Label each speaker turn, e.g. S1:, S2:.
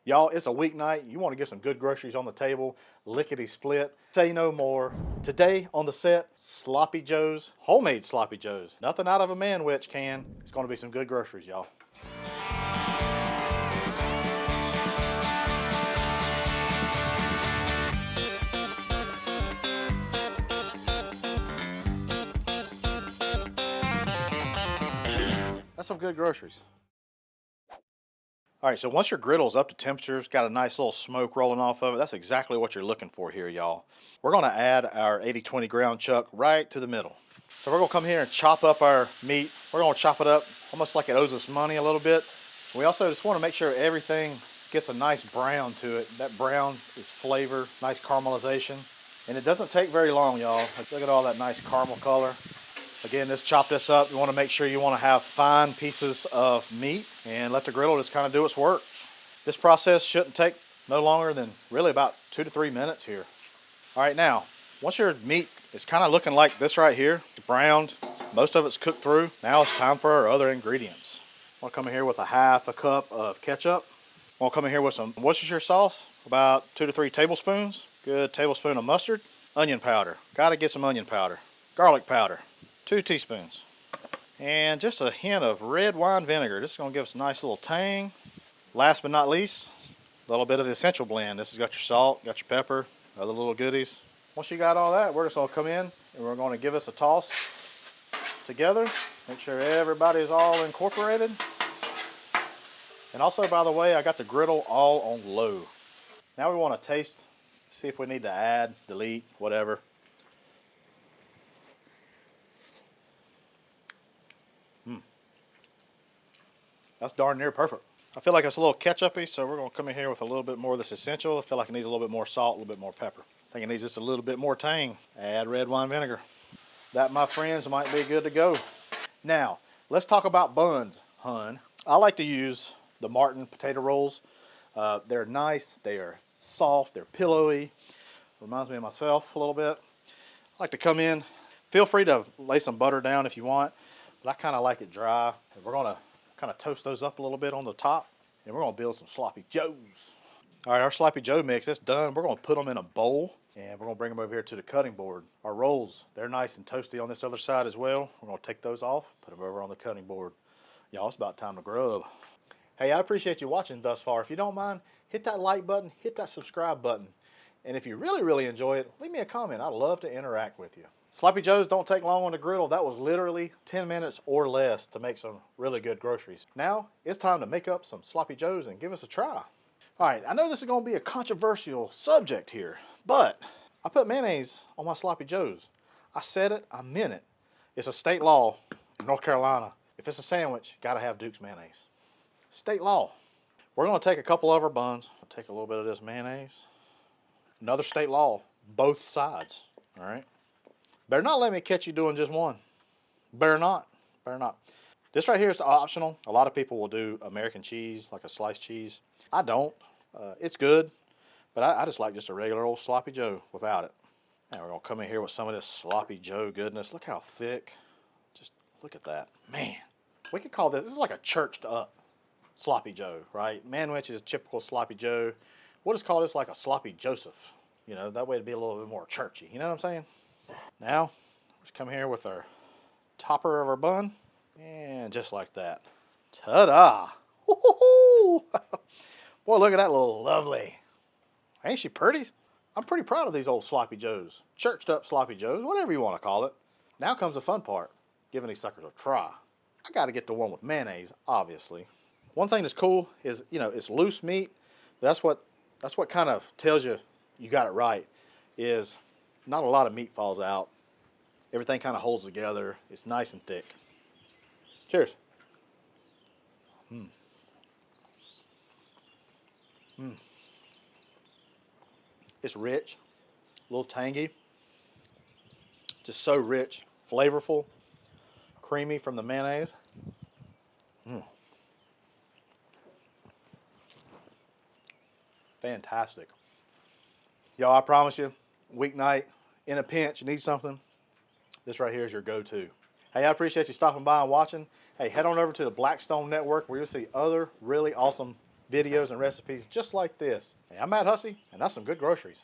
S1: Y'all, it's a weeknight. You want to get some good groceries on the table, lickety split. Say no more. Today on the set, Sloppy Joe's, homemade Sloppy Joe's. Nothing out of a man-witch can. It's going to be some good groceries, y'all. That's some good groceries. All right, so once your griddle's up to temperature, it's got a nice little smoke rolling off of it. That's exactly what you're looking for here, y'all. We're gonna add our 80/20 ground chuck right to the middle. So we're gonna come here and chop up our meat. We're gonna chop it up almost like it owes us money a little bit. We also just wanna make sure everything gets a nice brown to it. That brown is flavor, nice caramelization. And it doesn't take very long, y'all. Look at all that nice caramel color. Again, chop this up. You want to make sure you want to have fine pieces of meat and let the griddle just kind of do its work. This process shouldn't take no longer than really about 2 to 3 minutes here. All right, now, once your meat is kind of looking like this right here, browned, most of it's cooked through, now it's time for our other ingredients. I'm gonna come in here with a half a cup of ketchup. I'm gonna come in here with some Worcestershire sauce, about 2 to 3 tablespoons. Good tablespoon of mustard. Onion powder, gotta get some onion powder. Garlic powder. 2 teaspoons. And just a hint of red wine vinegar. This is going to give us a nice little tang. Last but not least, a little bit of the essential blend. This has got your salt, got your pepper, other little goodies. Once you got all that, we're just going to come in and we're going to give us a toss together. Make sure everybody's all incorporated. And also, by the way, I got the griddle all on low. Now we want to taste, see if we need to add, delete, whatever. That's darn near perfect. I feel like it's a little ketchup-y, so we're going to come in here with a little bit more of this essential. I feel like it needs a little bit more salt, a little bit more pepper. I think it needs just a little bit more tang. Add red wine vinegar. That, my friends, might be good to go. Now, let's talk about buns, hun. I like to use the Martin potato rolls. They're nice, they are soft, they're pillowy. Reminds me of myself a little bit. I like to come in. Feel free to lay some butter down if you want, but I kind of like it dry. And we're going to kind of toast those up a little bit on the top, and we're going to build some Sloppy Joes. All right, our Sloppy Joe mix, it's done. We're going to put them in a bowl, and we're going to bring them over here to the cutting board. Our rolls, they're nice and toasty on this other side as well. We're going to take those off, put them over on the cutting board. Y'all, it's about time to grub. Hey, I appreciate you watching thus far. If you don't mind, hit that like button, hit that subscribe button. And if you really enjoy it, leave me a comment. I'd love to interact with you. Sloppy Joes don't take long on the griddle. That was literally 10 minutes or less to make some really good groceries. Now, it's time to make up some Sloppy Joes and give us a try. All right, I know this is going to be a controversial subject here, but I put mayonnaise on my Sloppy Joes. I said it, I meant it. It's a state law in North Carolina. If it's a sandwich, gotta have Duke's mayonnaise. State law. We're going to take a couple of our buns. I'll take a little bit of this mayonnaise. Another state law, both sides, all right? Better not let me catch you doing just one. Better not. Better not. This right here is optional. A lot of people will do American cheese, like a sliced cheese. I don't. It's good, but I just like just a regular old Sloppy Joe without it. Now we're going to come in here with some of this Sloppy Joe goodness. Look how thick. Just look at that. Man, we could call this is like a churched up Sloppy Joe, right? Manwich is typical Sloppy Joe. We'll just call this like a Sloppy Joseph. You know, that way it'd be a little bit more churchy. You know what I'm saying? Now, let's come here with our topper of our bun, and just like that. Ta-da! Boy, look at that little lovely. Ain't she pretty? I'm pretty proud of these old Sloppy Joes. Churched up Sloppy Joes, whatever you want to call it. Now comes the fun part, giving these suckers a try. I got to get the one with mayonnaise, obviously. One thing that's cool is, you know, it's loose meat. That's what kind of tells you you got it right, is not a lot of meat falls out. Everything kind of holds together. It's nice and thick. Cheers. It's rich, a little tangy. Just so rich, flavorful, creamy from the mayonnaise. Fantastic. Y'all, I promise you, weeknight, in a pinch, you need something, this right here is your go-to. Hey, I appreciate you stopping by and watching. Hey, head on over to the Blackstone Network where you'll see other really awesome videos and recipes just like this. Hey, I'm Matt Hussey, and that's some good groceries.